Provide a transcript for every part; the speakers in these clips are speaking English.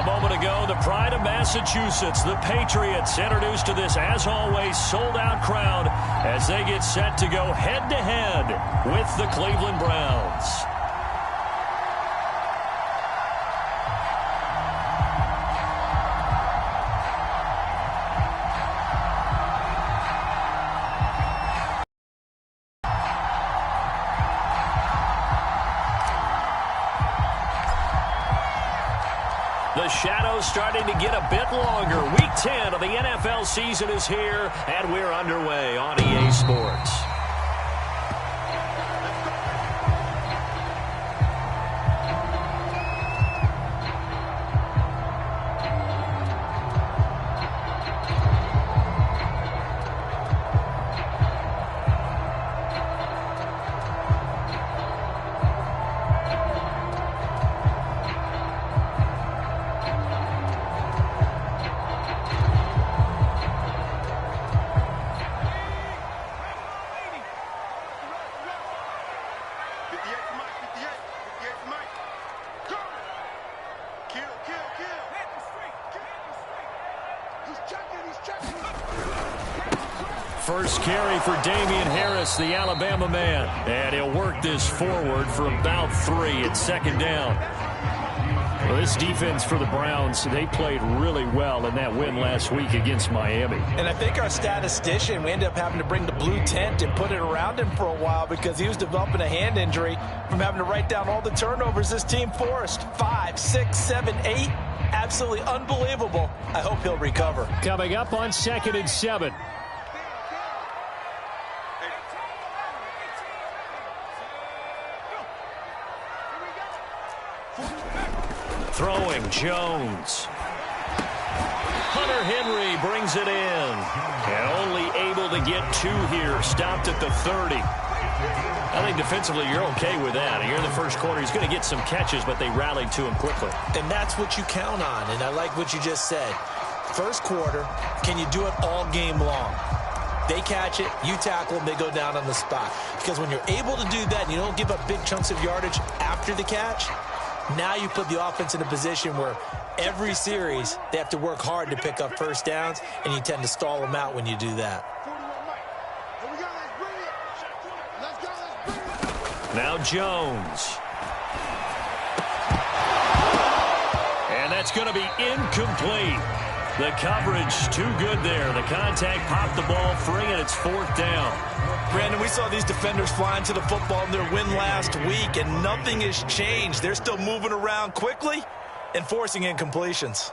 A moment ago, the pride of Massachusetts, the Patriots, introduced to this, as always, sold-out crowd as they get set to go head-to-head with the Cleveland Browns. The shadow's starting to get a bit longer. Week 10 of the NFL season is here, and we're underway on EA Sports. First carry for Damian Harris, the Alabama man. And he'll work this forward for about 3 at second down. Well, this defense for the Browns, they played really well in that win last week against Miami. And I think our statistician, we ended up having to bring the blue tent and put it around him for a while because he was developing a hand injury from having to write down all the turnovers this team forced. 5, 6, 7, 8. Absolutely unbelievable. I hope he'll recover. Coming up on 2nd and 7. Throwing Jones. Hunter Henry brings it in. And only able to get 2 here. Stopped at the 30. I think defensively you're okay with that. Here in the first quarter, he's going to get some catches, but they rallied to him quickly. And that's what you count on, and I like what you just said. First quarter, can you do it all game long? They catch it, you tackle them, they go down on the spot. Because when you're able to do that and you don't give up big chunks of yardage after the catch, now you put the offense in a position where every series they have to work hard to pick up first downs, and you tend to stall them out when you do that. Now Jones. And that's going to be incomplete. The coverage too good there. The contact popped the ball free, and it's 4th down. Brandon, we saw these defenders flying to the football in their win last week, and nothing has changed. They're still moving around quickly and forcing incompletions.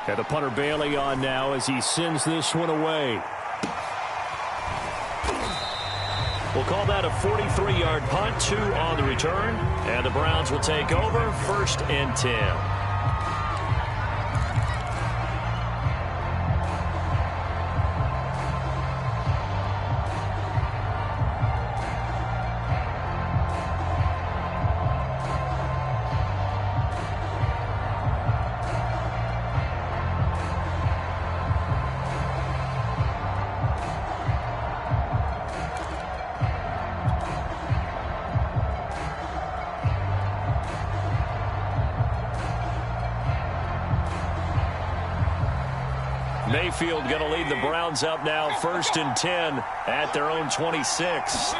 And the punter Bailey on now as he sends this one away. We'll call that a 43-yard punt, 2 on the return. And the Browns will take over 1st and 10. Mayfield going to lead the Browns up now, 1st and 10 at their own 26.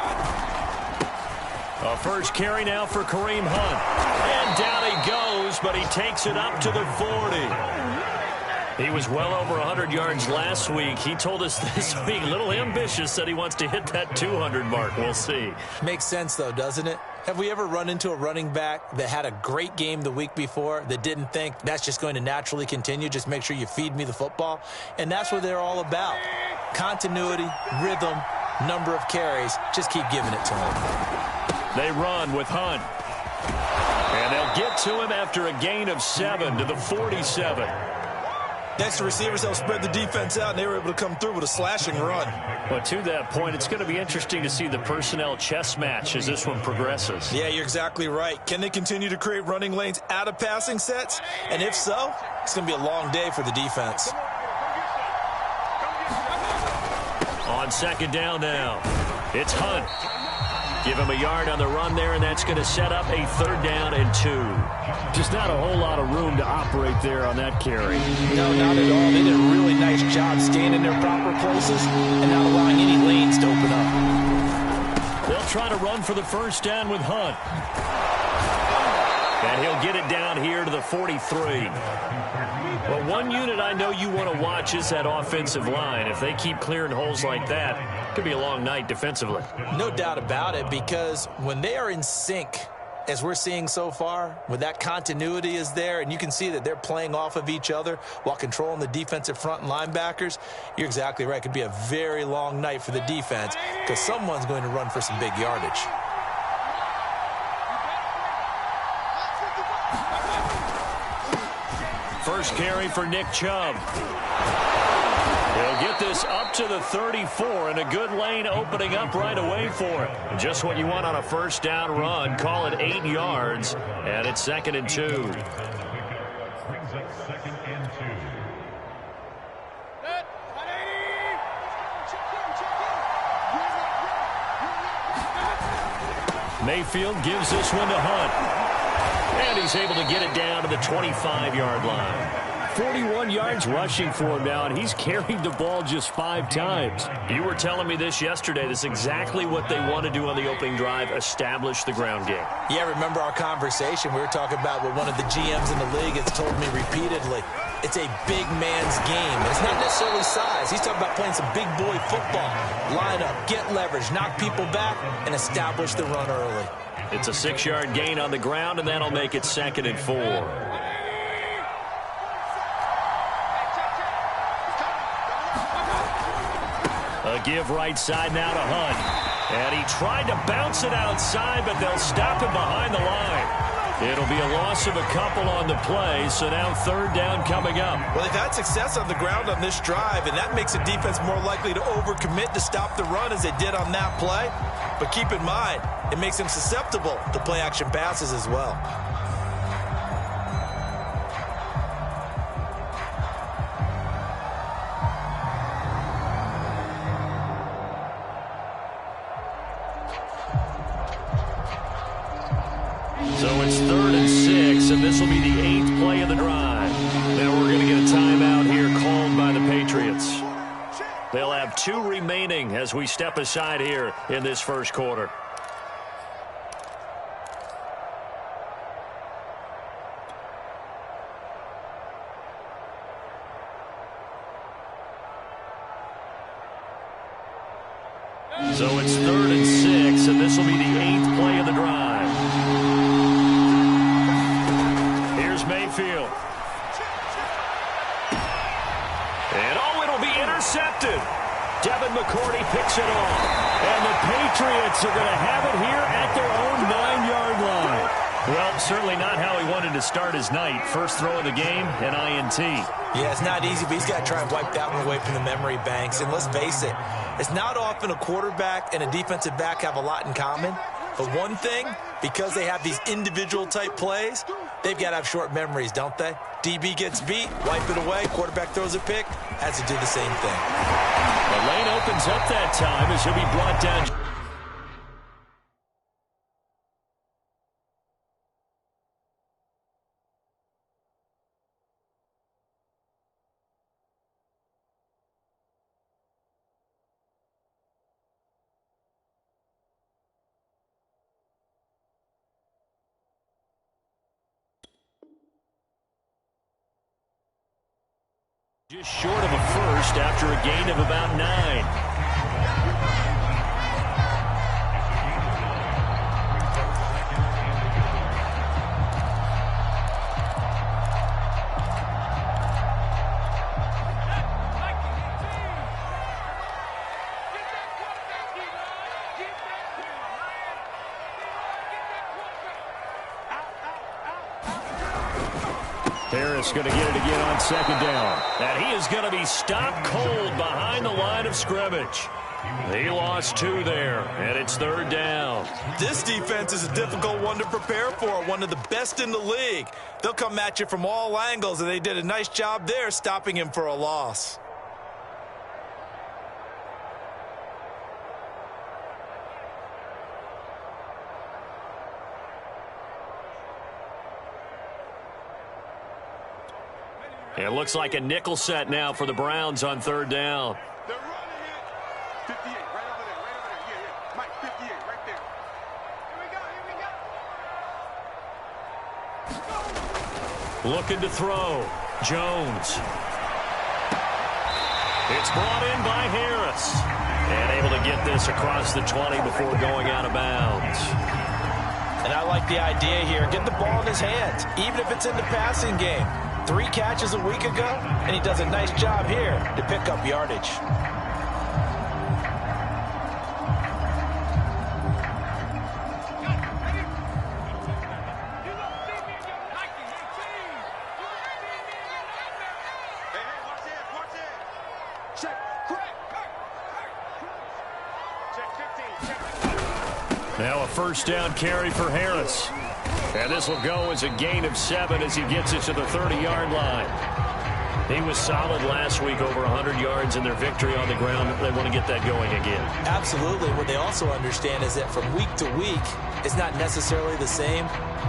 A first carry now for Kareem Hunt. And down he goes, but he takes it up to the 40. He was well over 100 yards last week. He told us this week, a little ambitious, said he wants to hit that 200 mark. We'll see. Makes sense, though, doesn't it? Have we ever run into a running back that had a great game the week before that didn't think that's just going to naturally continue? Just make sure you feed me the football. And that's what they're all about. Continuity, rhythm, number of carries. Just keep giving it to him. They run with Hunt. And they'll get to him after a gain of 7 to the 47. Next to receivers, they'll spread the defense out, and they were able to come through with a slashing run. But to that point, it's going to be interesting to see the personnel chess match as this one progresses. Yeah, you're exactly right. Can they continue to create running lanes out of passing sets? And if so, it's going to be a long day for the defense. On 2nd down now, it's Hunt. Give him a yard on the run there, and that's going to set up a 3rd down and 2. Just not a whole lot of room to operate there on that carry. No, not at all. They did a really nice job staying in their proper places and not allowing any lanes to open up. They'll try to run for the 1st down with Hunt. And he'll get it down here to the 43. Well, one unit I know you want to watch is that offensive line. If they keep clearing holes like that, it could be a long night defensively. No doubt about it, because when they are in sync, as we're seeing so far, when that continuity is there, and you can see that they're playing off of each other while controlling the defensive front and linebackers, you're exactly right. It could be a very long night for the defense because someone's going to run for some big yardage. First carry for Nick Chubb. He'll get this up to the 34, and a good lane opening up right away for it. Just what you want on a 1st down run. Call it 8 yards, and it's 2nd and 2. Mayfield gives this one to Hunt. And he's able to get it down to the 25-yard line. 41 yards rushing for him now, and he's carried the ball just 5 times. You were telling me this yesterday. This is exactly what they want to do on the opening drive, establish the ground game. Yeah, remember our conversation? We were talking about what one of the GMs in the league has told me repeatedly. It's a big man's game. And it's not necessarily size. He's talking about playing some big boy football. Line up, get leverage, knock people back, and establish the run early. It's a 6-yard gain on the ground, and that'll make it 2nd and 4. A give right side now to Hunt. And he tried to bounce it outside, but they'll stop him behind the line. It'll be a loss of a couple on the play, so now 3rd down coming up. Well, they've had success on the ground on this drive, and that makes the defense more likely to overcommit to stop the run as they did on that play. But keep in mind, it makes them susceptible to play-action passes as well. So it's 3rd and 6, and this will be the 8th play of the drive. Now we're going to get a timeout here called by the Patriots. They'll have 2 remaining as we step aside here in this 1st quarter. So it's 3rd and 6, and this will be the 8th play of the drive. Here's Mayfield. And it'll be intercepted. Devin McCourty picks it off. And the Patriots are going to have it here at their own 9-yard line. Well, certainly not how he wanted to start his night. First throw of the game, an INT. Yeah, it's not easy, but he's got to try and wipe that one away from the memory banks. And let's face it, it's not often a quarterback and a defensive back have a lot in common. But one thing, because they have these individual type plays, they've got to have short memories, don't they? DB gets beat, wipe it away, quarterback throws a pick, has to do the same thing. The lane opens up that time as he'll be brought down. Just short of a first after a gain of about 9. Harris going to get it again on 2nd down. And he is going to be stopped cold behind the line of scrimmage. He lost 2 there, and it's 3rd down. This defense is a difficult one to prepare for, one of the best in the league. They'll come at you from all angles, and they did a nice job there stopping him for a loss. It looks like a nickel set now for the Browns on third down. They're running it. 58, right over there, right over there. Yeah, yeah. Mike, 58, right there. Here we go, here we go. Looking to throw. Jones. It's brought in by Harris. And able to get this across the 20 before going out of bounds. And I like the idea here. Get the ball in his hands, even if it's in the passing game. 3 catches a week ago, and he does a nice job here to pick up yardage. Now a first down carry for Harris. And this will go as a gain of 7 as he gets it to the 30-yard line. He was solid last week, over 100 yards in their victory on the ground. They want to get that going again. Absolutely. What they also understand is that from week to week, it's not necessarily the same,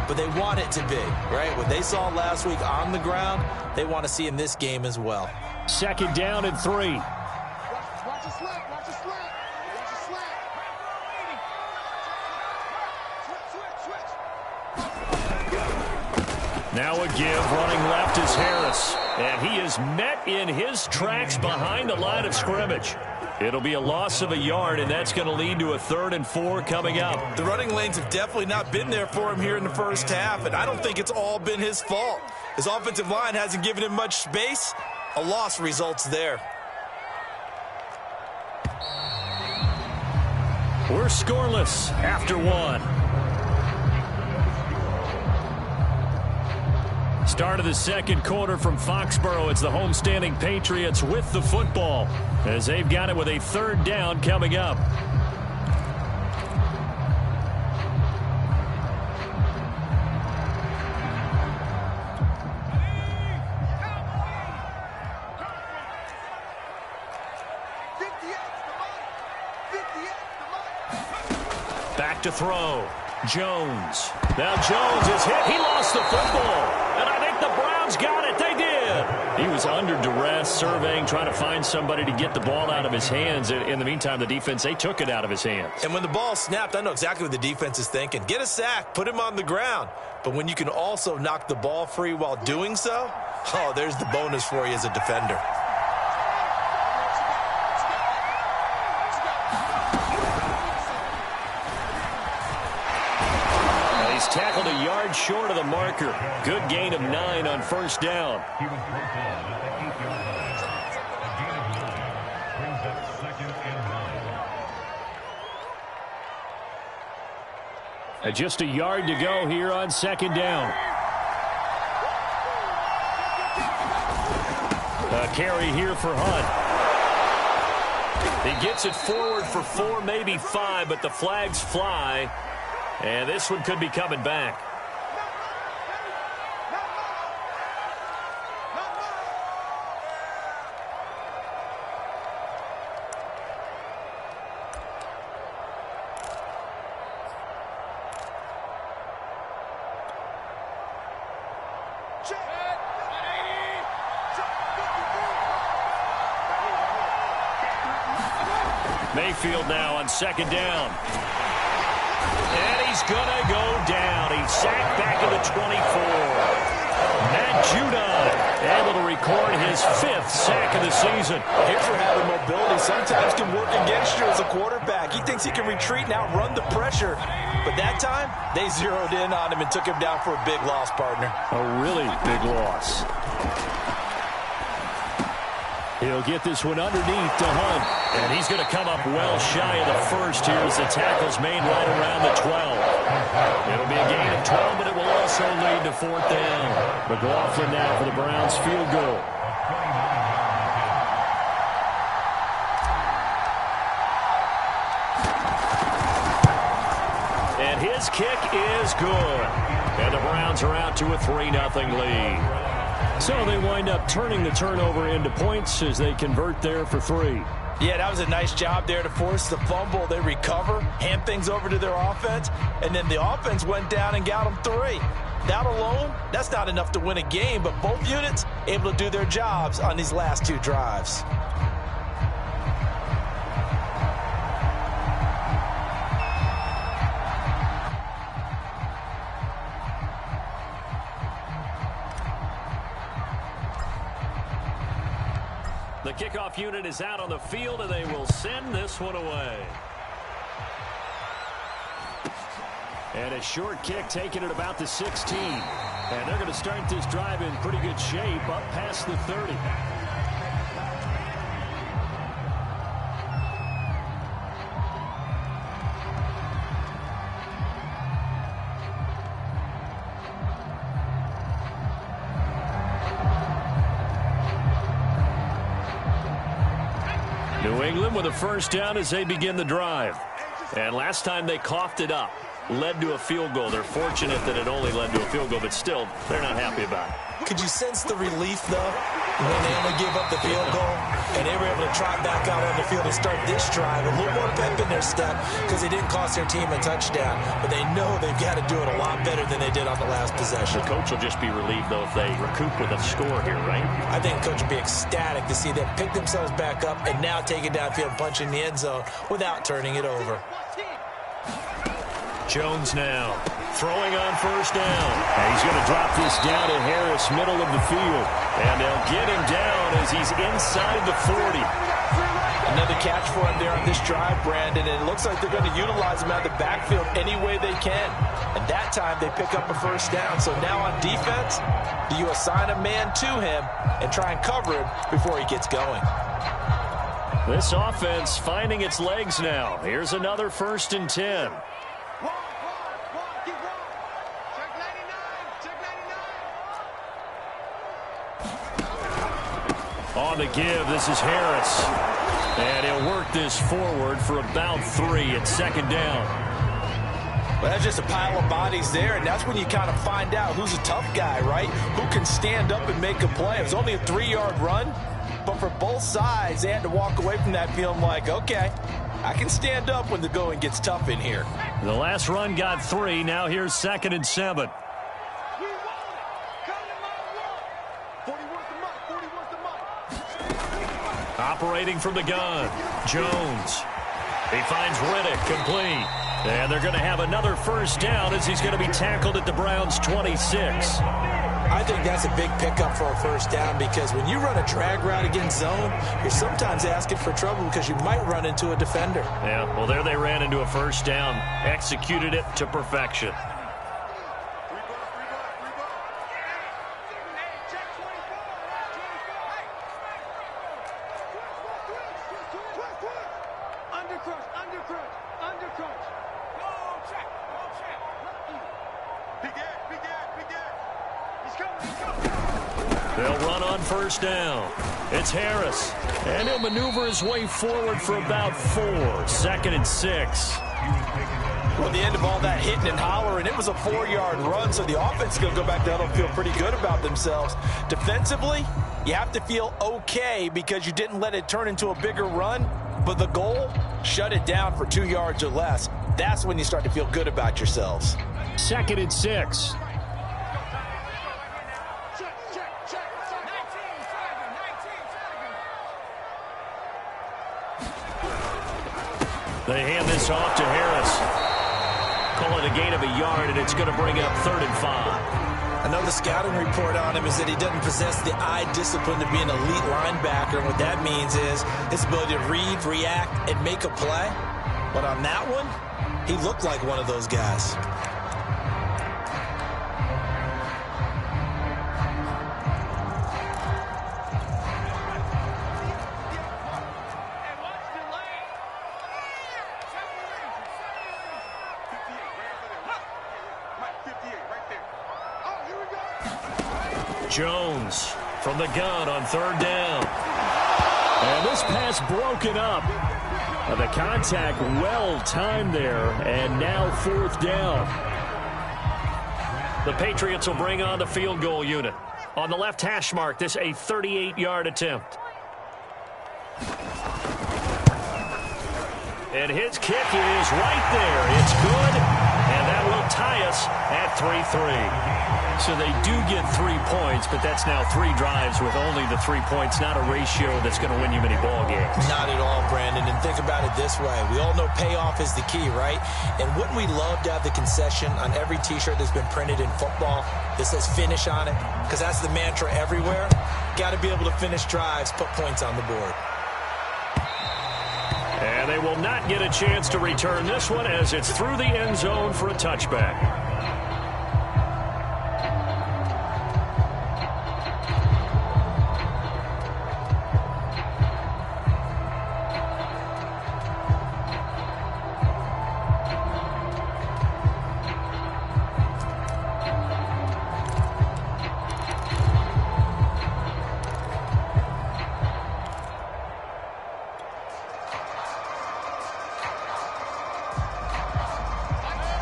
but they want it to be, right? What they saw last week on the ground, they want to see in this game as well. Second down and 3. Watch the slant, watch the slant. Watch the slant. Switch. Now a give, running left is Harris. And he is met in his tracks behind the line of scrimmage. It'll be a loss of a yard, and that's going to lead to a 3rd and 4 coming up. The running lanes have definitely not been there for him here in the first half, and I don't think it's all been his fault. His offensive line hasn't given him much space. A loss results there. We're scoreless after 1. Start of the second quarter from Foxborough. It's the homestanding Patriots with the football as they've got it with a 3rd down coming up. Back to throw. Jones. Now Jones is hit. He lost the football. And I think the Browns got it. They did. He was under duress, surveying, trying to find somebody to get the ball out of his hands. In the meantime, the defense, they took it out of his hands. And when the ball snapped, I know exactly what the defense is thinking. Get a sack, put him on the ground. But when you can also knock the ball free while doing so, oh, there's the bonus for you as a defender. Tackled a yard short of the marker. Good gain of 9 on first down. Just a yard to go here on second down. A carry here for Hunt. He gets it forward for 4, maybe 5, but the flags fly. And this one could be coming back. Mayfield now on second down. And he's going to go down. He's sacked back at the 24. Matt Judon able to record his 5th sack of the season. Here's where having mobility sometimes can work against you as a quarterback. He thinks he can retreat and outrun the pressure. But that time, they zeroed in on him and took him down for a big loss, partner. A really big loss. He'll get this one underneath to Hunt. And he's going to come up well shy of the first here as the tackle's made right around the 12. It'll be a gain of 12, but it will also lead to 4th down. McLaughlin now for the Browns field goal. And his kick is good. And the Browns are out to a 3-0 lead. So they wind up turning the turnover into points as they convert there for 3. Yeah, that was a nice job there to force the fumble. They recover, hand things over to their offense, and then the offense went down and got them 3. That alone, that's not enough to win a game, but both units able to do their jobs on these last 2 drives. The kickoff unit is out on the field, and they will send this one away. And a short kick taken at about the 16. And they're going to start this drive in pretty good shape up past the 30. New England with a first down as they begin the drive. And last time they coughed it up, led to a field goal. They're fortunate that it only led to a field goal, but still, they're not happy about it. Could you sense the relief, though, when they only gave up the field goal and they were able to trot back out on the field and start this drive? A little more pep in their step because they didn't cost their team a touchdown, but they know they've got to do it a lot better than they did on the last possession. The coach will just be relieved, though, if they recoup with a score here, right? I think the coach will be ecstatic to see them pick themselves back up and now take it downfield, punching the end zone without turning it over. Jones now throwing on first down. And he's going to drop this down to Harris, middle of the field. And they'll get him down as he's inside the 40. Another catch for him there on this drive, Brandon, and it looks like they're going to utilize him out of the backfield any way they can. And that time they pick up a first down. So now on defense, do you assign a man to him and try and cover him before he gets going? This offense finding its legs now. Here's another 1st and 10. On the give, this is Harris. And he'll work this forward for about 3 at 2nd down. Well, that's just a pile of bodies there, and that's when you kind of find out who's a tough guy, right? Who can stand up and make a play. It was only a 3-yard run, but for both sides, they had to walk away from that feeling like, okay, I can stand up when the going gets tough in here. The last run got 3. Now here's 2nd and 7. Operating from the gun, Jones. He finds Riddick complete. And they're going to have another first down as he's going to be tackled at the Browns' 26. I think that's a big pickup for a first down because when you run a drag route against zone, you're sometimes asking for trouble because you might run into a defender. Yeah, well, there they ran into a first down, executed it to perfection. They'll run on first down. It's Harris. And he'll maneuver his way forward for about 4. 2nd and 6. Well, the end of all that hitting and hollering, it was a 4-yard run, so the offense is going to go back down and feel pretty good about themselves. Defensively, you have to feel okay because you didn't let it turn into a bigger run, but the goal, shut it down for 2 yards or less. That's when you start to feel good about yourselves. 2nd and 6. They hand this off to Harris. Call it a gain of a yard, and it's going to bring up 3rd and 5. Another scouting report on him is that he doesn't possess the eye discipline to be an elite linebacker. And what that means is his ability to read, react, and make a play. But on that one, he looked like one of those guys. Jones from the gun on 3rd down. And this pass broken up. The contact well timed there, and now 4th down. The Patriots will bring on the field goal unit. On the left hash mark, this a 38-yard attempt. And his kick is right there. It's good, and that will tie us at 3-3. So they do get 3 points, but that's now 3 drives with only the 3 points, not a ratio that's going to win you many ball games. Not at all, Brandon. And think about it this way. We all know payoff is the key, right? And wouldn't we love to have the concession on every T-shirt that's been printed in football that says finish on it? Because that's the mantra everywhere. Got to be able to finish drives, put points on the board. And they will not get a chance to return this one as it's through the end zone for a touchback.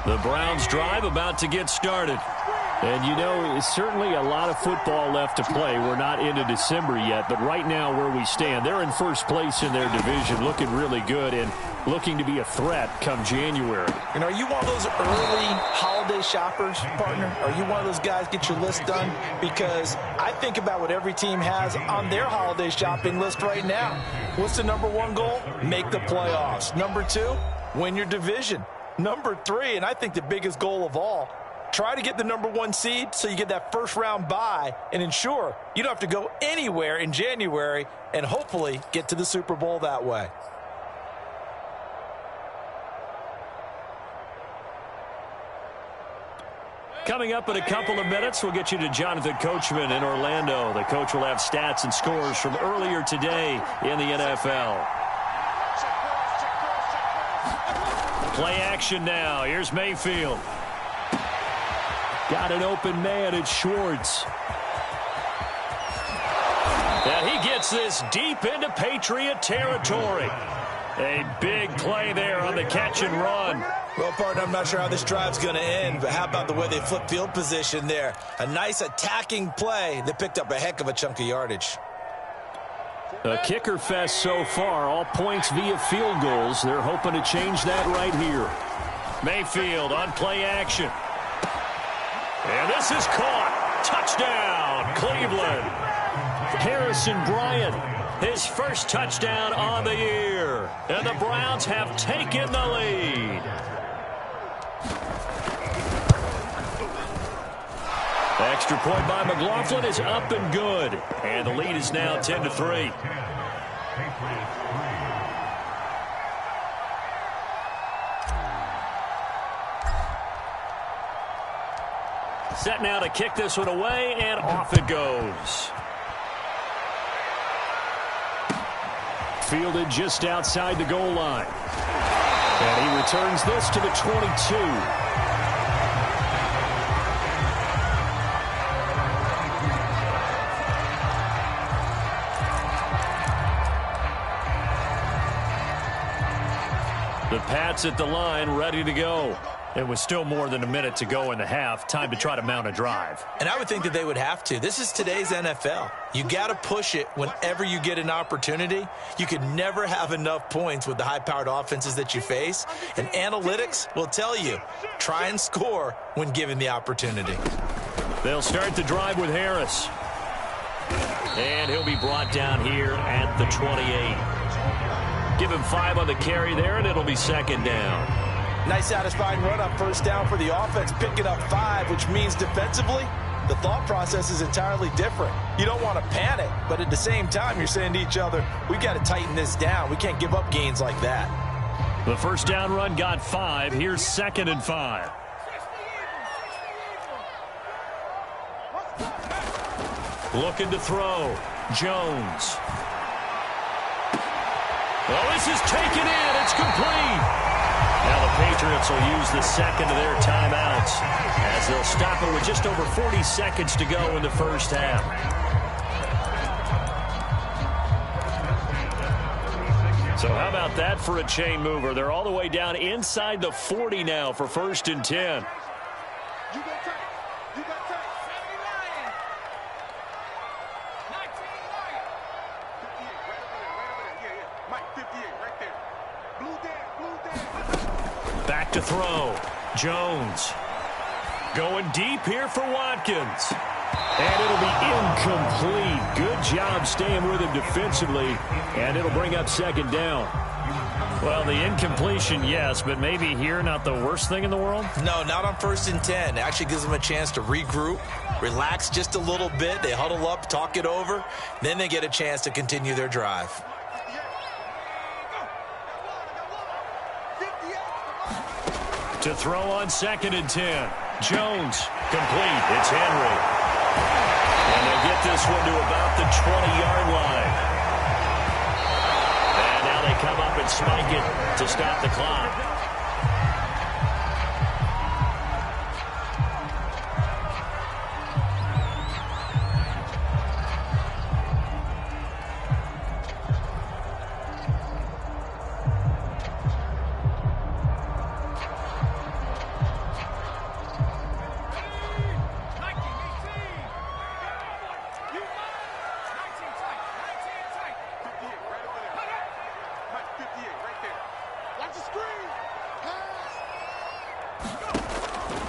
The Browns drive about to get started. And, you know, it's certainly a lot of football left to play. We're not into December yet, but right now where we stand, they're in first place in their division, looking really good and looking to be a threat come January. And are you one of those early holiday shoppers, partner? Are you one of those guys get your list done? Because I think about what every team has on their holiday shopping list right now. What's the number 1 goal? Make the playoffs. Number 2, win your division. Number 3, and I think the biggest goal of all, try to get the number 1 seed so you get that first round bye and ensure you don't have to go anywhere in January and hopefully get to the Super Bowl that way. Coming up in a couple of minutes, we'll get you to Jonathan Coachman in Orlando. The coach will have stats and scores from earlier today in the NFL. Play action now. Here's Mayfield. Got an open man. It's Schwartz. And he gets this deep into Patriot territory. A big play there on the catch and run. Well, partner, I'm not sure how this drive's going to end, but how about the way they flip field position there? A nice attacking play that picked up a heck of a chunk of yardage. A kicker fest so far, all points via field goals. They're hoping to change that right here. Mayfield on play action. And this is caught. Touchdown, Cleveland. Harrison Bryant, his first touchdown on the year. And the Browns have taken the lead. Extra point by McLaughlin is up and good. And the lead is now 10-3. Set now to kick this one away, and off it goes. Fielded just outside the goal line. And he returns this to the 22. The Pats at the line, ready to go. It was still more than a minute to go in the half. Time to try to mount a drive. And I would think that they would have to. This is today's NFL. You got to push it whenever you get an opportunity. You can never have enough points with the high-powered offenses that you face. And analytics will tell you, try and score when given the opportunity. They'll start the drive with Harris. And he'll be brought down here at the 28. Give him 5 on the carry there, and it'll be second down. Nice satisfying run up first down for the offense, picking up 5, which means defensively, the thought process is entirely different. You don't want to panic, but at the same time, you're saying to each other, we've got to tighten this down. We can't give up gains like that. The first down run got 5. Here's 2nd and 5. Looking to throw. Jones. Oh, this is taken in. It's complete. Now the Patriots will use the second of their timeouts as they'll stop it with just over 40 seconds to go in the first half. So how about that for a chain mover? They're all the way down inside the 40 now for 1st and 10. You got time. You got time. 58, right over there, right over there. Yeah, yeah. Mike, 58, right there. Blue down, blue back to throw. Jones. Going deep here for Watkins. And it'll be incomplete. Good job staying with him defensively. And it'll bring up second down. Well, the incompletion, yes, but maybe here not the worst thing in the world? No, not on 1st and 10. It actually gives them a chance to regroup, relax just a little bit. They huddle up, talk it over. Then they get a chance to continue their drive. To throw on 2nd and 10. Jones, complete. It's Henry. And they'll get this one to about the 20-yard line. And now they come up and spike it to stop the clock.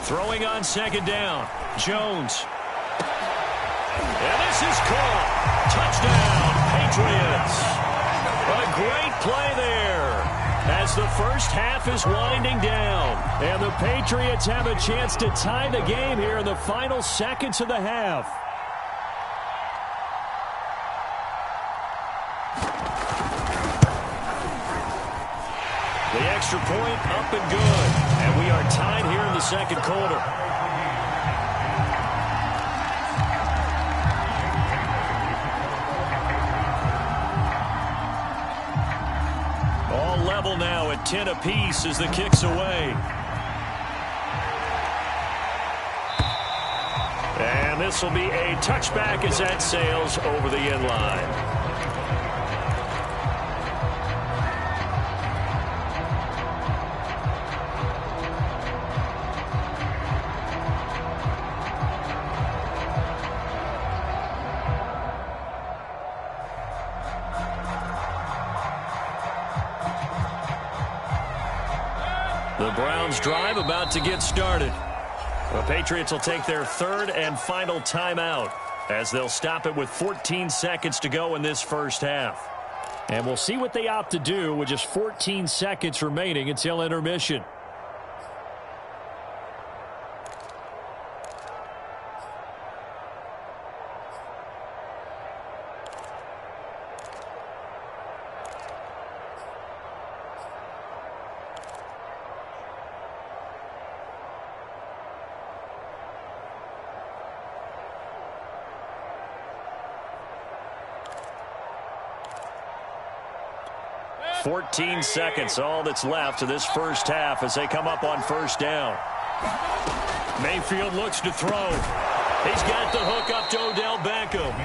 Throwing on 2nd down. Jones. And this is caught. Touchdown, Patriots. A great play there as the first half is winding down. And the Patriots have a chance to tie the game here in the final seconds of the half. The extra point up and good. And we are tied here in the second quarter. All level now at 10 apiece as the kick's away. And this will be a touchback as that sails over the end line. The Browns drive about to get started. The Patriots will take their 3rd and final timeout as they'll stop it with 14 seconds to go in this first half. And we'll see what they opt to do with just 14 seconds remaining until intermission. Fourteen seconds, all that's left of this first half as they come up on 1st down. Mayfield looks to throw. He's got the hook up to Odell Beckham.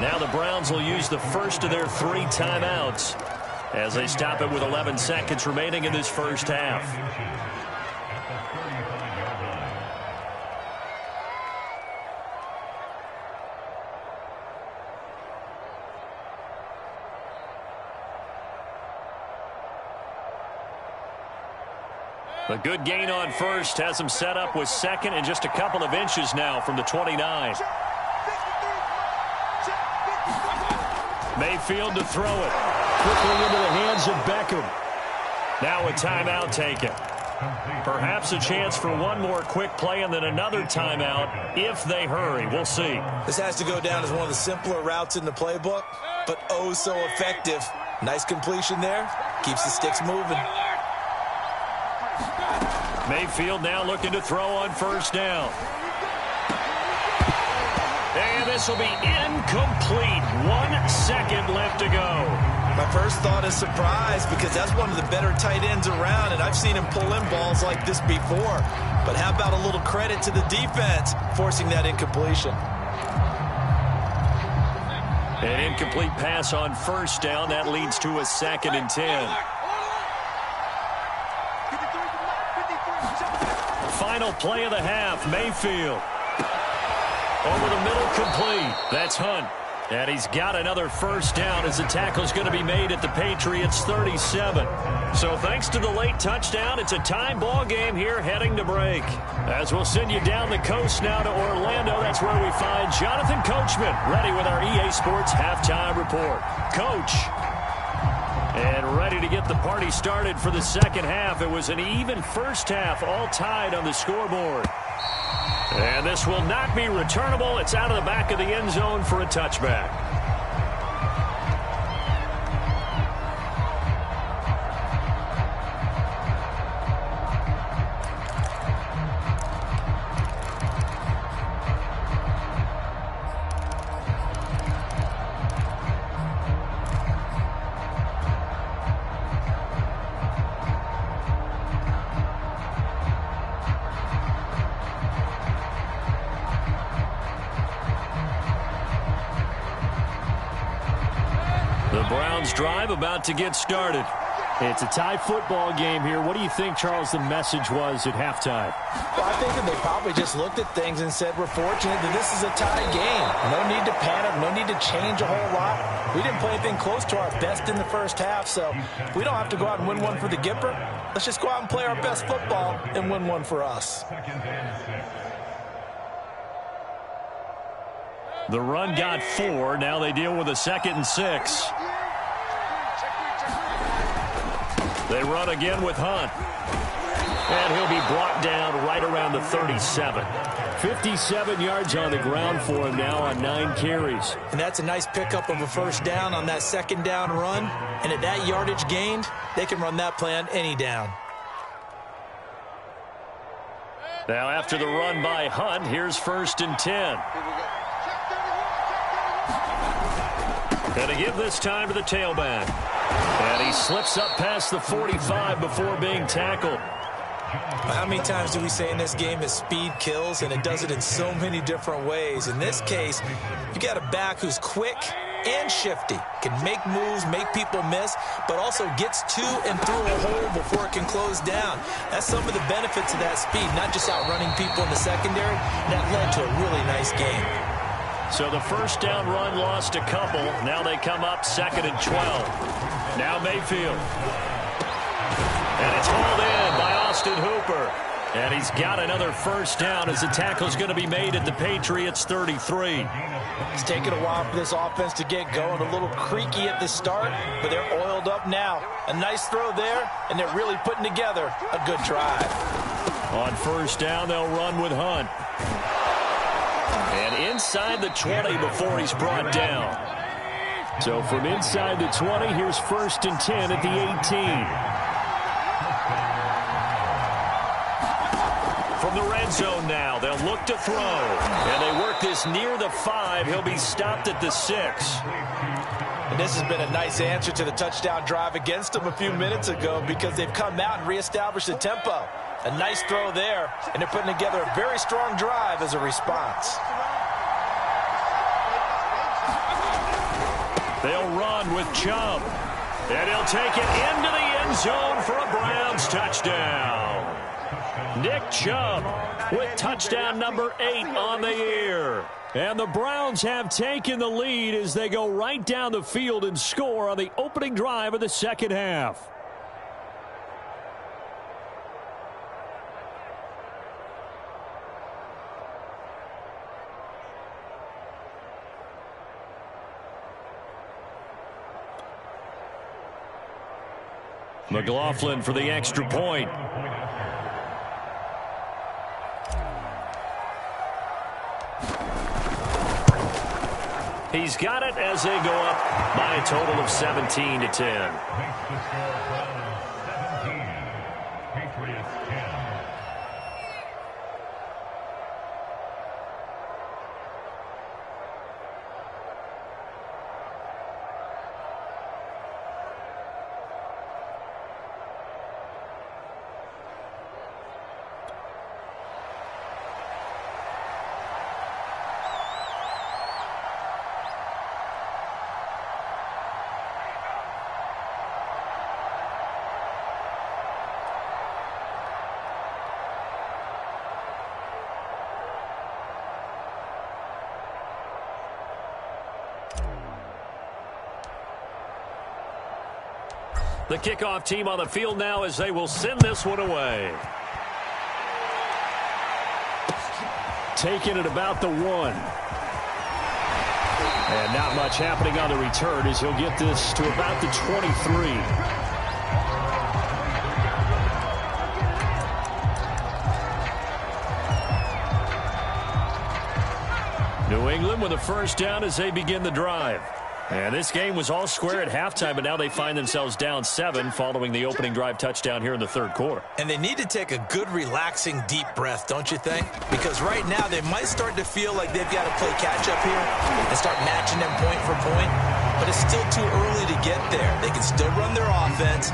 Now the Browns will use the first of their 3 timeouts as they stop it with 11 seconds remaining in this first half. A good gain on 1st has them set up with 2nd and just a couple of inches now from the 29. Mayfield to throw it. Quickly into the hands of Beckham. Now a timeout taken. Perhaps a chance for one more quick play and then another timeout if they hurry. We'll see. This has to go down as one of the simpler routes in the playbook, but oh so effective. Nice completion there. Keeps the sticks moving. Mayfield now looking to throw on 1st down. And this will be incomplete. 1 second left to go. My first thought is surprise because that's one of the better tight ends around, and I've seen him pull in balls like this before. But how about a little credit to the defense forcing that incompletion? An incomplete pass on 1st down. That leads to a 2nd and 10. Final play of the half, Mayfield. Over the middle, complete. That's Hunt. And he's got another first down as the tackle's going to be made at the Patriots' 37. So thanks to the late touchdown, it's a tie ball game here heading to break. As we'll send you down the coast now to Orlando, that's where we find Jonathan Coachman ready with our EA Sports Halftime Report. Coach. And ready to get the party started for the second half. It was an even first half, all tied on the scoreboard. And this will not be returnable. It's out of the back of the end zone for a touchback. Drive about to get started. It's a tie football game here. What do you think, Charles, the message was at halftime? Well, I think that they probably just looked at things and said, we're fortunate that this is a tie game. No need to panic. No need to change a whole lot. We didn't play anything close to our best in the first half, so we don't have to go out and win one for the Gipper. Let's just go out and play our best football and win one for us. The run got 4. Now they deal with a 2nd and 6. They run again with Hunt. And he'll be brought down right around the 37. 57 yards on the ground for him now on 9 carries. And that's a nice pickup of a first down on that second down run. And at that yardage gained, they can run that play on any down. Now after the run by Hunt, here's 1st and 10. And to give this time to the tailback. And he slips up past the 45 before being tackled. How many times do we say in this game that speed kills, and it does it in so many different ways? In this case, you got a back who's quick and shifty, can make moves, make people miss, but also gets to and through a hole before it can close down. That's some of the benefits of that speed, not just outrunning people in the secondary. That led to a really nice game. So the first down run lost a couple. Now they come up 2nd and 12. Now Mayfield. And it's hauled in by Austin Hooper. And he's got another first down as the tackle's going to be made at the Patriots' 33. It's taken a while for this offense to get going. A little creaky at the start, but they're oiled up now. A nice throw there, and they're really putting together a good drive. On first down, they'll run with Hunt. And inside the 20 before he's brought down. So from inside the 20, here's 1st and 10 at the 18. From the red zone now, they'll look to throw. And they work this near the 5. He'll be stopped at the 6. And this has been a nice answer to the touchdown drive against them a few minutes ago, because they've come out and reestablished the tempo. A nice throw there, and they're putting together a very strong drive as a response. They'll run with Chubb. And he'll take it into the end zone for a Browns touchdown. Nick Chubb with touchdown number 8 on the year. And the Browns have taken the lead as they go right down the field and score on the opening drive of the second half. McLaughlin for the extra point. He's got it as they go up by a total of 17-10. The kickoff team on the field now as they will send this one away. Taking it about the 1. And not much happening on the return as he'll get this to about the 23. New England with a first down as they begin the drive. And this game was all square at halftime, but now they find themselves down 7 following the opening drive touchdown here in the third quarter. And they need to take a good, relaxing, deep breath, don't you think? Because right now they might start to feel like they've got to play catch-up here and start matching them point for point. But it's still too early to get there. They can still run their offense.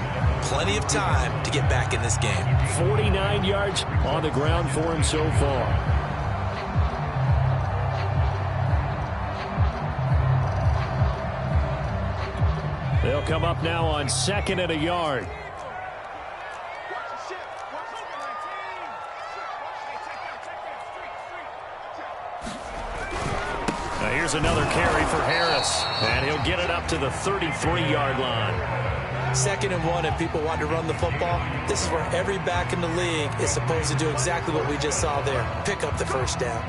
Plenty of time to get back in this game. 49 yards on the ground for him so far. They'll come up now on 2nd and a yard. Now here's another carry for Harris, and he'll get it up to the 33-yard line. 2nd and 1, and people want to run the football. This is where every back in the league is supposed to do exactly what we just saw there. Pick up the first down.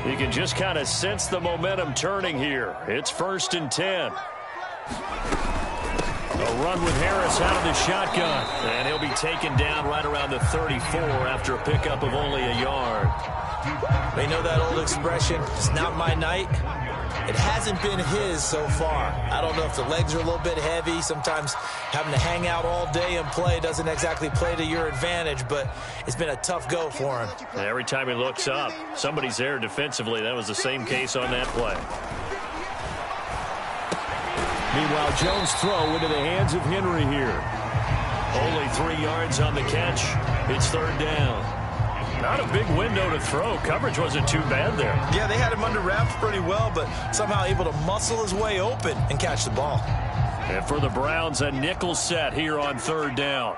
You can just kind of sense the momentum turning here. It's 1st and 10. A run with Harris out of the shotgun. And he'll be taken down right around the 34 after a pickup of only a yard. They know that old expression, it's not my night. It hasn't been his so far. I don't know if the legs are a little bit heavy. Sometimes having to hang out all day and play doesn't exactly play to your advantage, but it's been a tough go for him. And every time he looks up, somebody's there defensively. That was the same case on that play. Meanwhile, Jones' throw into the hands of Henry here. Only 3 yards on the catch. It's 3rd down. Not a big window to throw. Coverage wasn't too bad there. Yeah, they had him under wraps pretty well, but somehow able to muscle his way open and catch the ball. And for the Browns, a nickel set here on 3rd down.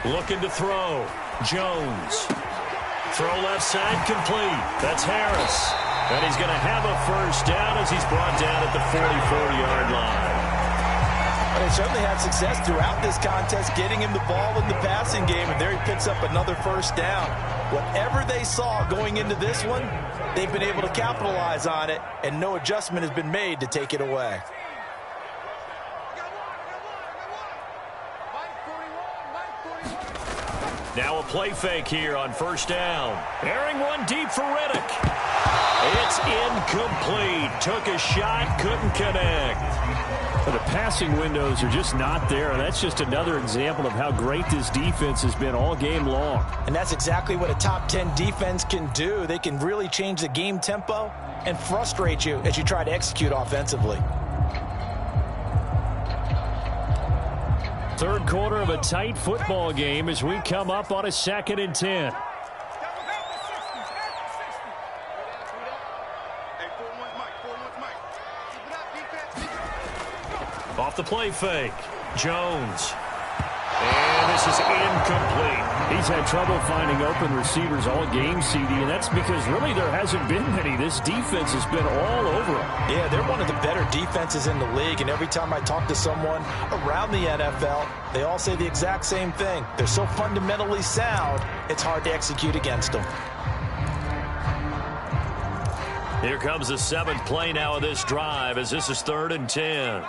Looking to throw. Jones. Throw left side complete. That's Harris. And he's going to have a first down as he's brought down at the 44-yard line. They certainly had success throughout this contest getting him the ball in the passing game, and there he picks up another first down. Whatever they saw going into this one, they've been able to capitalize on it, and no adjustment has been made to take it away. Now a play fake here on 1st down. Airing one deep for Riddick. It's incomplete. Took a shot, couldn't connect. But the passing windows are just not there. And that's just another example of how great this defense has been all game long. And that's exactly what a top 10 defense can do. They can really change the game tempo and frustrate you as you try to execute offensively. Third quarter of a tight football game as we come up on a 2nd and 10. Off the play fake. Jones. And this is incomplete. He's had trouble finding open receivers all game, CD, and that's because really there hasn't been many. This defense has been all over them. Yeah, they're one of the better defenses in the league, and every time I talk to someone around the NFL, they all say the exact same thing. They're so fundamentally sound, it's hard to execute against them. Here comes the 7th play now of this drive as this is 3rd and 10.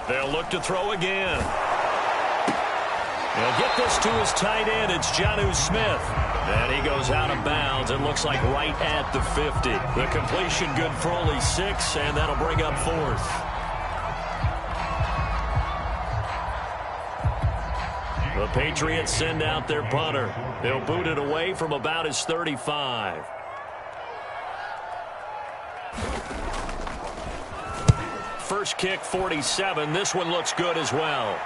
They'll look to throw again. He'll get this to his tight end. It's Jonnu Smith. And he goes out of bounds. It looks like right at the 50. The completion good for only 6, and that'll bring up 4th. The Patriots send out their punter. They'll boot it away from about his 35. first kick 47. This one looks good as well.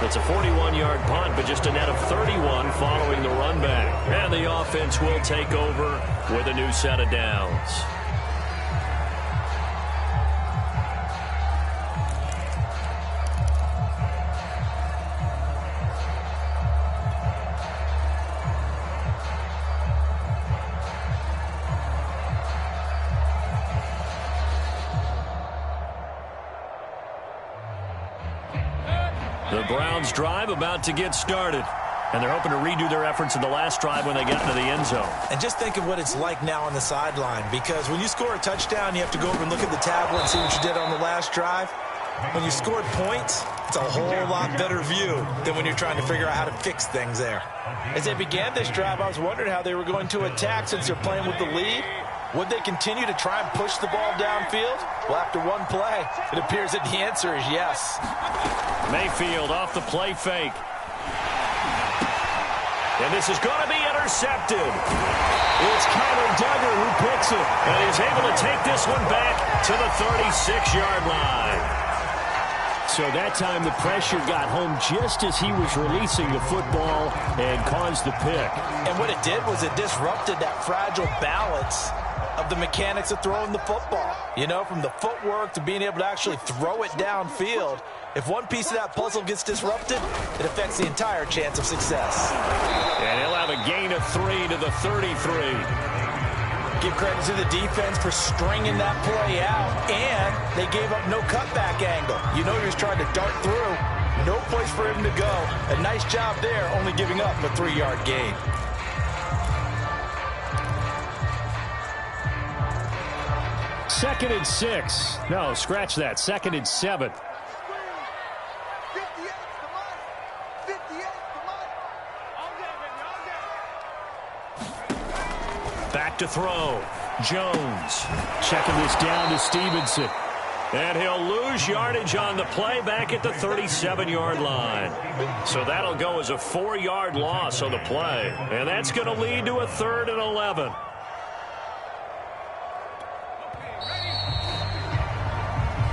It's a 41-yard punt, but just a net of 31 following the run back. And the offense will take over with a new set of downs. The Browns drive about to get started. And they're hoping to redo their efforts in the last drive when they got into the end zone. And just think of what it's like now on the sideline, because when you score a touchdown, you have to go over and look at the tablet and see what you did on the last drive. When you scored points, it's a whole lot better view than when you're trying to figure out how to fix things there. As they began this drive, I was wondering how they were going to attack since they're playing with the lead. Would they continue to try and push the ball downfield? Well, after one play, it appears that the answer is yes. Mayfield off the play fake. And this is going to be intercepted. It's Kyler Duggar who picks it. And he's able to take this one back to the 36-yard line. So that time the pressure got home just as he was releasing the football and caused the pick. And what it did was it disrupted that fragile balance of the mechanics of throwing the football. You know, from the footwork to being able to actually throw it downfield. If one piece of that puzzle gets disrupted, it affects the entire chance of success. And he'll have a gain of 3 to the 33. Give credit to the defense for stringing that play out, and they gave up no cutback angle. You know he was trying to dart through. No place for him to go. A nice job there, only giving up a 3-yard gain. Second and 6. No, scratch that. Second and 7. Back to throw. Jones. Checking this down to Stevenson. And he'll lose yardage on the play back at the 37-yard line. So that'll go as a 4-yard loss on the play. And that's going to lead to a 3rd and 11.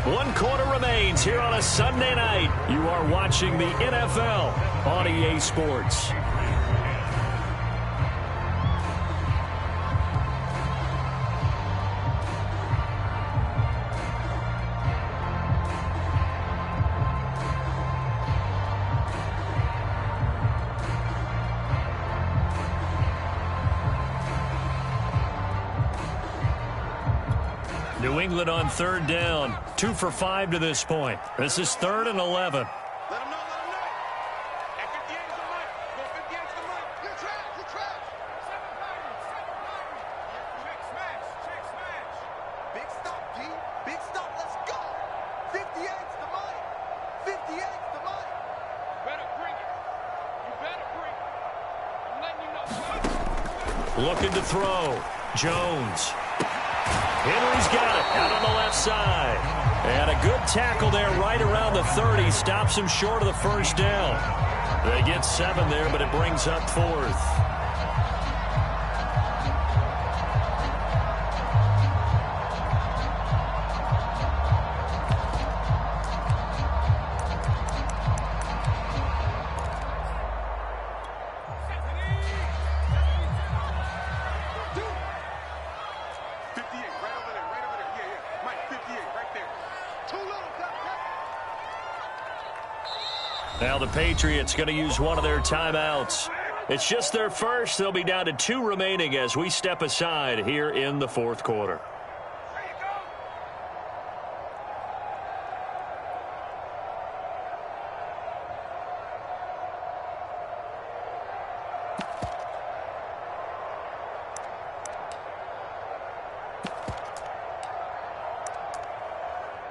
One quarter remains here on a Sunday night. You are watching the NFL on EA Sports. New England on 3rd down. 2 for 5 to this point. This is 3rd and 11. Let him know, let him know. At 58 is the mic. Go 58 is the mic. You're trash, you're trash. 7-5. Check smash. Big stop, G. Big stop, let's go. 58 is the mic. 58 is the mic. You better bring it. You better bring it. I'm letting you know. Looking to throw. Jones. Henry's got it out on the left side. And a good tackle there right around the 30. Stops him short of the first down. They get 7 there, but it brings up 4th. Now the Patriots going to use one of their timeouts. It's just their first. They'll be down to 2 remaining as we step aside here in the 4th quarter.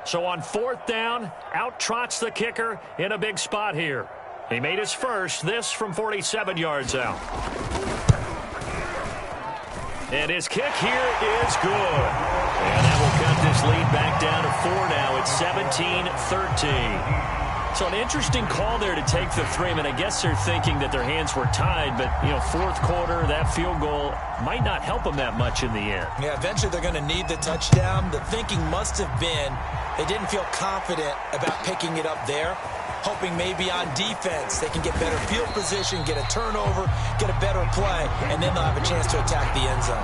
So on 4th down, out trots the kicker in a big spot here. He made his first, this from 47 yards out. And his kick here is good. And that will cut this lead back down to 4 now. It's 17-13. So an interesting call there to take the 3. I mean, I guess they're thinking that their hands were tied, but, you know, fourth quarter, that field goal might not help them that much in the end. Yeah, eventually they're going to need the touchdown. The thinking must have been they didn't feel confident about picking it up there, hoping maybe on defense they can get better field position, get a turnover, get a better play, and then they'll have a chance to attack the end zone.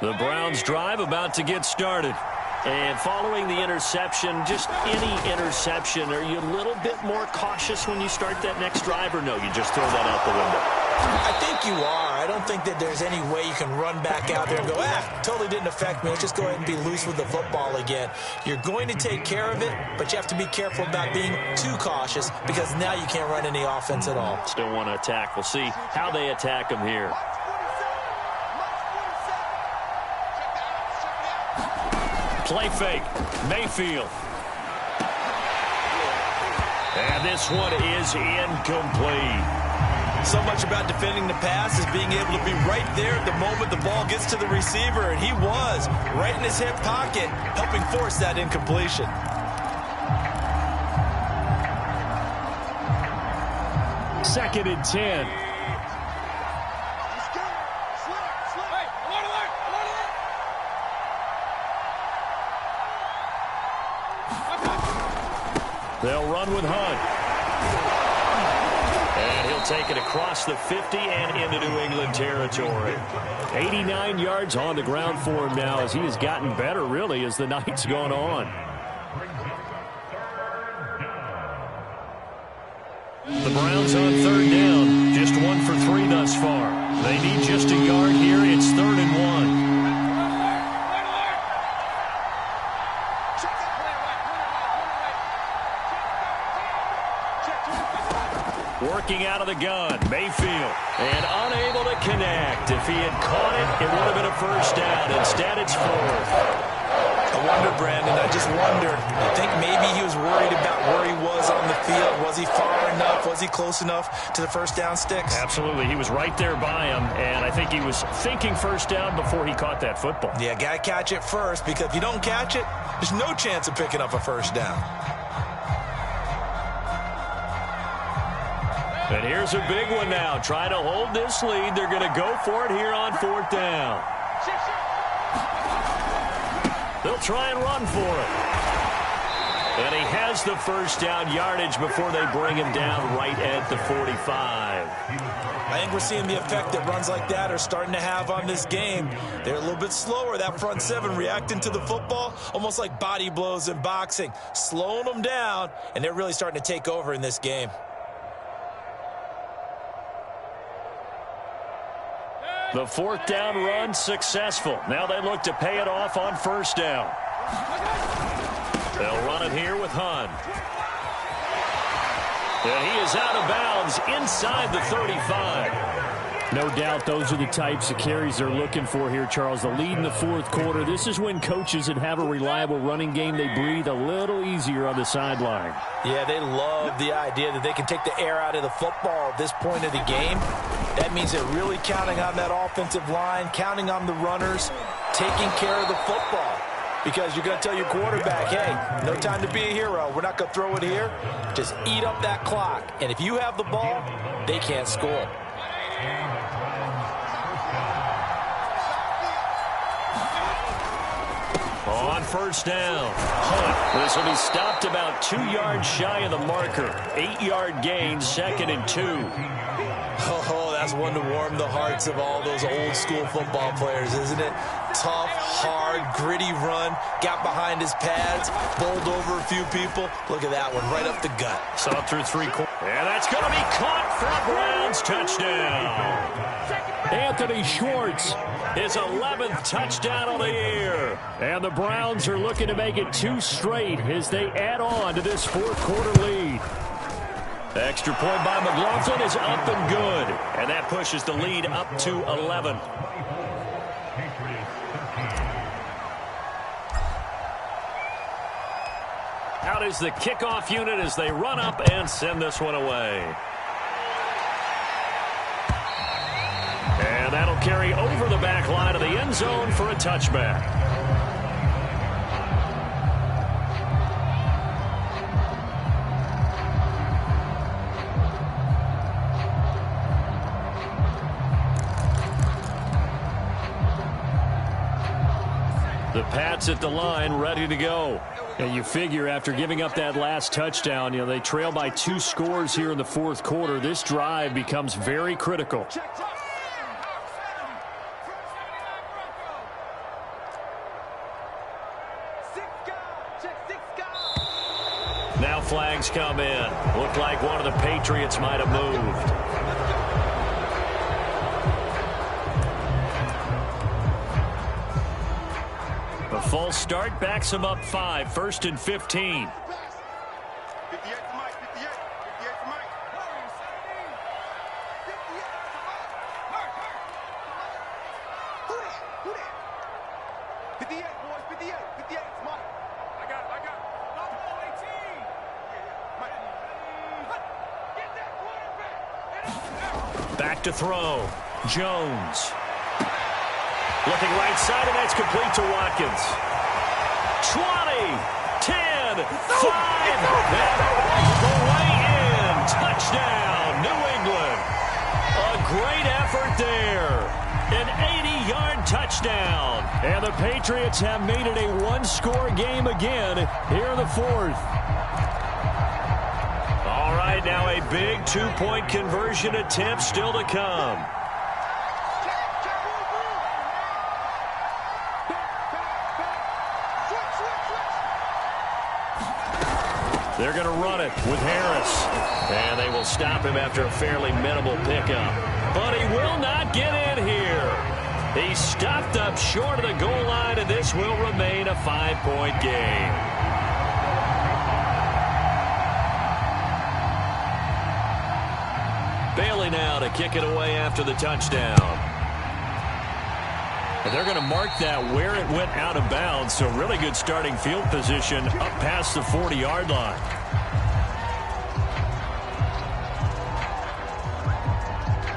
The Browns drive about to get started. And following the interception, just any interception, are you a little bit more cautious when you start that next drive, or no, you just throw that out the window? I think you are. I don't think that there's any way you can run back out there and go, totally didn't affect me. Let's just go ahead and be loose with the football again. You're going to take care of it, but you have to be careful about being too cautious because now you can't run any offense at all. Still want to attack. We'll see how they attack them here. Play fake. Mayfield. And this one is incomplete. So much about defending the pass is being able to be right there at the moment the ball gets to the receiver, and he was right in his hip pocket, helping force that incompletion. Second and 10. They'll run with Hunt. And he'll take it across the 50 and into New England territory. 89 yards on the ground for him now as he has gotten better, really, as the night's gone on. The Browns on third down. Just 1 for 3 thus far. They need just a yard here. It's 3rd and 1. Working out of the gun, Mayfield, and unable to connect. If he had caught it, it would have been a first down. Instead, it's 4th. I wonder, Brandon, I just wonder, I think maybe he was worried about where he was on the field. Was he far enough? Was he close enough to the first down sticks? Absolutely. He was right there by him, and I think he was thinking first down before he caught that football. Yeah, got to catch it first, because if you don't catch it, there's no chance of picking up a first down. And here's a big one now. Trying to hold this lead. They're going to go for it here on 4th down. They'll try and run for it. And he has the first down yardage before they bring him down right at the 45. I think we're seeing the effect that runs like that are starting to have on this game. They're a little bit slower, that front seven, reacting to the football, almost like body blows in boxing, slowing them down, and they're really starting to take over in this game. The 4th down run successful. Now they look to pay it off on first down. They'll run it here with Hunt. And he is out of bounds inside the 35. No doubt those are the types of carries they're looking for here, Charles. The lead in the 4th quarter. This is when coaches that have a reliable running game, they breathe a little easier on the sideline. Yeah, they love the idea that they can take the air out of the football at this point of the game. That means they're really counting on that offensive line, counting on the runners, taking care of the football. Because you're going to tell your quarterback, hey, no time to be a hero. We're not going to throw it here. Just eat up that clock. And if you have the ball, they can't score. On first down, Hunt. This will be stopped about 2 yards shy of the marker. 8-yard gain, 2nd and 2. Oh, that's one to warm the hearts of all those old school football players, isn't it? Tough, hard, gritty run, got behind his pads, bowled over a few people. Look at that one, right up the gut. Saw through 3 quarters. And that's going to be caught for a Browns touchdown. Anthony Schwartz. His 11th touchdown of the year. And the Browns are looking to make it 2 straight as they add on to this 4th quarter lead. Extra point by McLaughlin is up and good. And that pushes the lead up to 11. Out is the kickoff unit as they run up and send this one away. And that'll carry over the back line of the end zone for a touchback. The Pats at the line, ready to go. And you figure after giving up that last touchdown, they trail by 2 scores here in the fourth quarter. This drive becomes very critical. Now flags come in. Looked like one of the Patriots might have moved. A false start backs him up 5, 1st and 15. Back to throw. Jones. Looking right side, and that's complete to Watkins. 20, 10, 5, and the way in. Touchdown, New England. A great effort there. An 80-yard touchdown. And the Patriots have made it a one-score game again here in the fourth. All right, now a big two-point conversion attempt still to come. They're going to run it with Harris. And they will stop him after a fairly minimal pickup. But he will not get in here. He's stopped up short of the goal line, and this will remain a 5-point game. Bailey now to kick it away after the touchdown. And they're going to mark that where it went out of bounds. So really good starting field position up past the 40-yard line.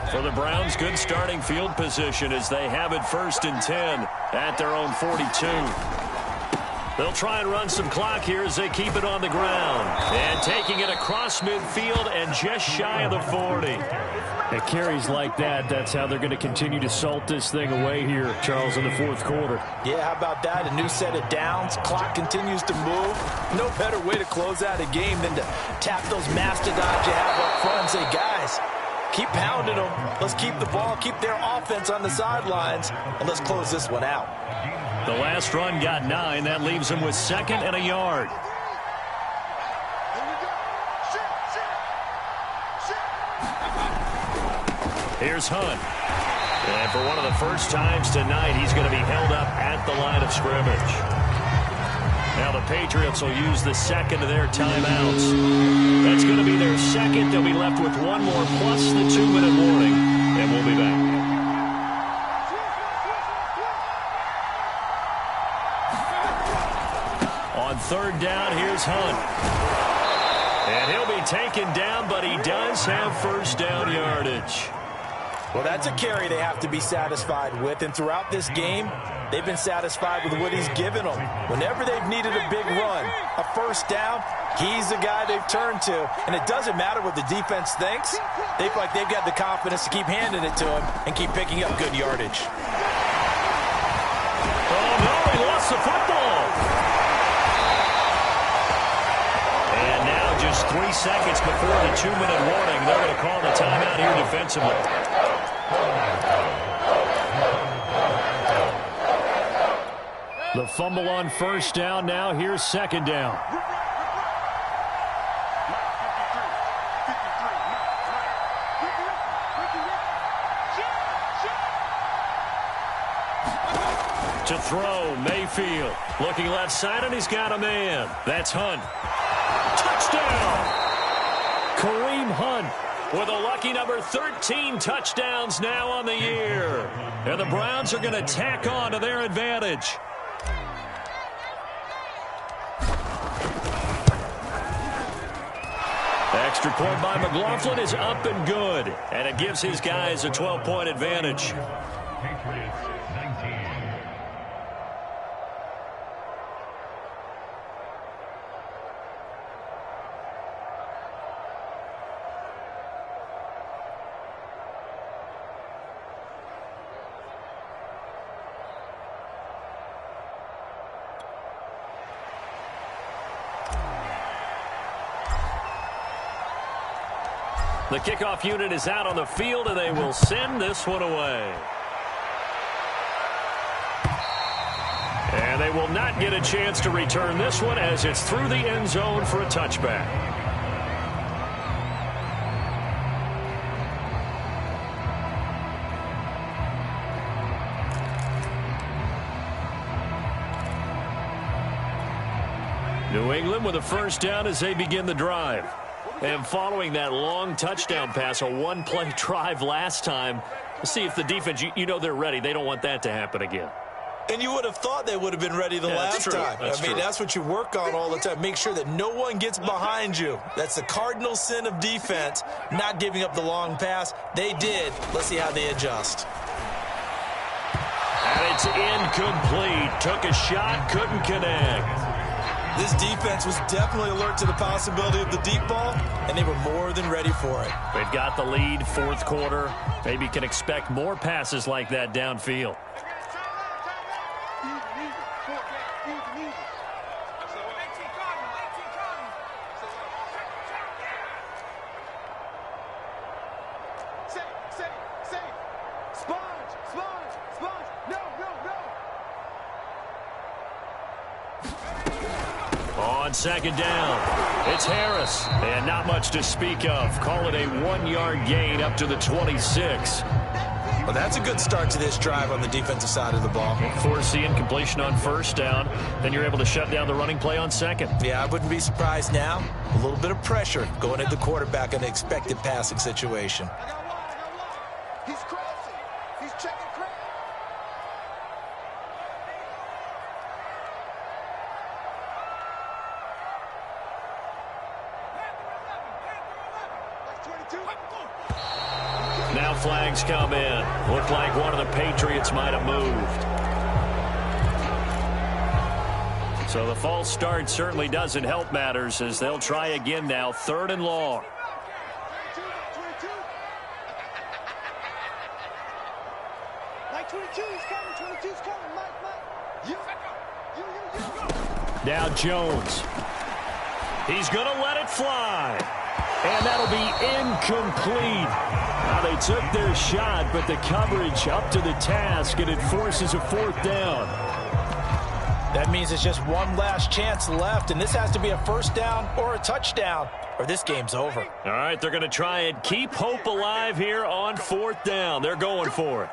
For the Browns, good starting field position as they have it 1st and 10 at their own 42. They'll try and run some clock here as they keep it on the ground. And taking it across midfield and just shy of the 40. At carries like that, that's how they're going to continue to salt this thing away here, Charles, in the fourth quarter. Yeah, how about that? A new set of downs. Clock continues to move. No better way to close out a game than to tap those mastodons you have up front and say, guys, keep pounding them. Let's keep the ball, keep their offense on the sidelines, and let's close this one out. The last run got 9. That leaves him with 2nd and a yard. Here's Hunt. And for one of the first times tonight, he's going to be held up at the line of scrimmage. Now the Patriots will use the second of their timeouts. That's going to be their second. They'll be left with one more plus the 2-minute warning. And we'll be back. On 3rd down, here's Hunt. And he'll be taken down, but he does have 1st down yardage. Well, that's a carry they have to be satisfied with. And throughout this game, they've been satisfied with what he's given them. Whenever they've needed a big run, a 1st down, he's the guy they've turned to. And it doesn't matter what the defense thinks. They feel like they've got the confidence to keep handing it to him and keep picking up good yardage. Oh, no, he lost the football. And now just 3 seconds before the 2-minute warning, they're going to call the timeout here defensively. The fumble on 1st down. Now here's 2nd down. To throw, Mayfield. Looking left side, and he's got a man. That's Hunt. Touchdown! Kareem Hunt with a lucky number 13 touchdowns now on the year. And the Browns are going to tack on to their advantage. Extra point by McLaughlin is up and good, and it gives his guys a 12-point advantage. Patriots 19. The kickoff unit is out on the field, and they will send this one away. And they will not get a chance to return this one as it's through the end zone for a touchback. New England with a first down as they begin the drive. And following that long touchdown pass, a one-play drive last time, let's see if the defense, you know they're ready. They don't want that to happen again. And you would have thought they would have been ready the last time. That's what you work on all the time. Make sure that no one gets behind you. That's the cardinal sin of defense, not giving up the long pass. They did. Let's see how they adjust. And it's incomplete. Took a shot, couldn't connect. This defense was definitely alert to the possibility of the deep ball, and they were more than ready for it. They've got the lead, fourth quarter. Maybe can expect more passes like that downfield. On second down, it's Harris, and not much to speak of. Call it a 1-yard gain up to the 26. Well, that's a good start to this drive on the defensive side of the ball. Force the incompletion on first down, then you're able to shut down the running play on second. Yeah, I wouldn't be surprised now. A little bit of pressure going at the quarterback in an expected passing situation. He's crossing. He's checking crowd. Now flags come in. Looked like one of the Patriots might have moved. So the false start certainly doesn't help matters as they'll try again now, 3rd and long. Now Jones. He's going to let it fly. And that'll be incomplete. Now they took their shot, but the coverage up to the task, and it forces a 4th down. That means it's just one last chance left, and this has to be a first down or a touchdown, or this game's over. All right, they're going to try and keep hope alive here on 4th down. They're going for it.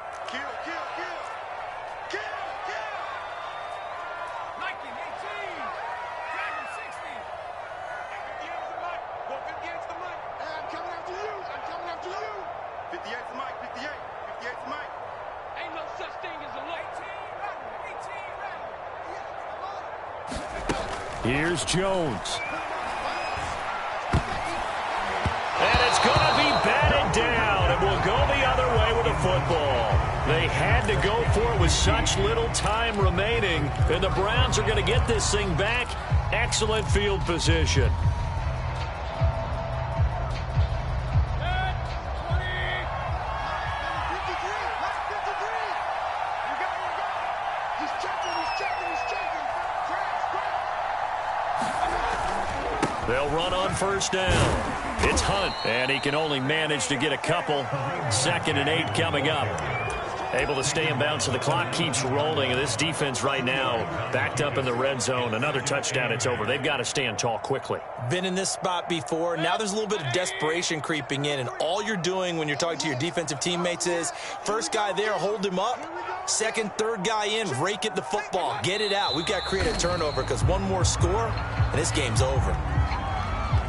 Here's Jones. And it's going to be batted down. It will go the other way with the football. They had to go for it with such little time remaining. And the Browns are going to get this thing back. Excellent field position. They'll run on first down. It's Hunt, and he can only manage to get a couple. 2nd and 8 coming up. Able to stay in bounds, so the clock keeps rolling. And this defense right now backed up in the red zone. Another touchdown, it's over. They've got to stand tall quickly. Been in this spot before. Now there's a little bit of desperation creeping in, and all you're doing when you're talking to your defensive teammates is first guy there, hold him up. Second, third guy in, rake at the football. Get it out. We've got to create a turnover because one more score, and this game's over.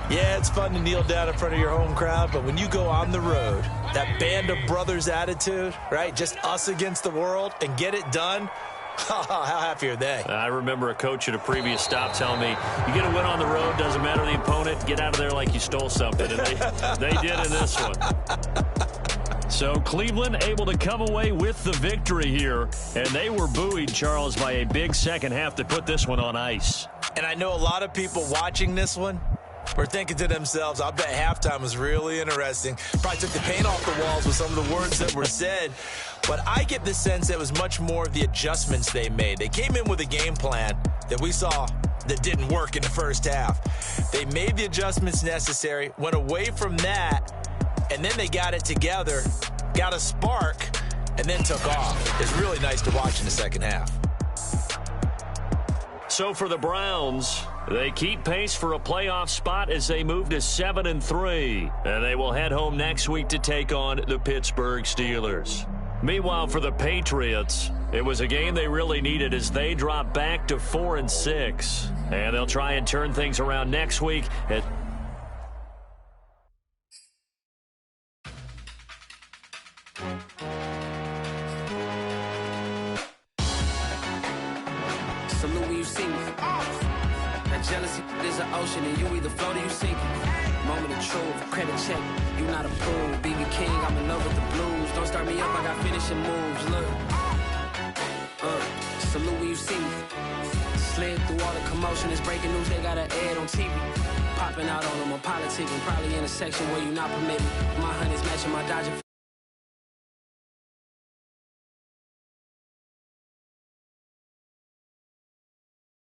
Yeah, it's fun to kneel down in front of your home crowd, but when you go on the road, that band of brothers attitude, right, just us against the world, and get it done, How happy are they? I remember a coach at a previous stop telling me, you get a win on the road, doesn't matter the opponent, get out of there like you stole something. And they did in this one. So Cleveland able to come away with the victory here. And they were buoyed, Charles, by a big second half that put this one on ice. And I know a lot of people watching this one were thinking to themselves, I bet halftime was really interesting. Probably took the paint off the walls with some of the words that were said. But I get the sense that it was much more of the adjustments they made. They came in with a game plan that we saw that didn't work in the first half. They made the adjustments necessary, went away from that, and then they got it together, got a spark, and then took off. It's really nice to watch in the second half. So for the Browns, they keep pace for a playoff spot as they move to 7-3. And they will head home next week to take on the Pittsburgh Steelers. Meanwhile, for the Patriots, it was a game they really needed as they drop back to 4-6. And they'll try and turn things around next week at Salute when you see me. That jealousy is an ocean and you either float or you sink. Moment of truth, credit check, you not approved. BB King, I'm in love with the blues. Don't start me up, I got finishing moves. Look, salute when you see me. Slid through all the commotion, it's breaking news, they got an ad on TV. Popping out on them, I'm politicking, probably in a section where you not permitted. My honey's matching my Dodger.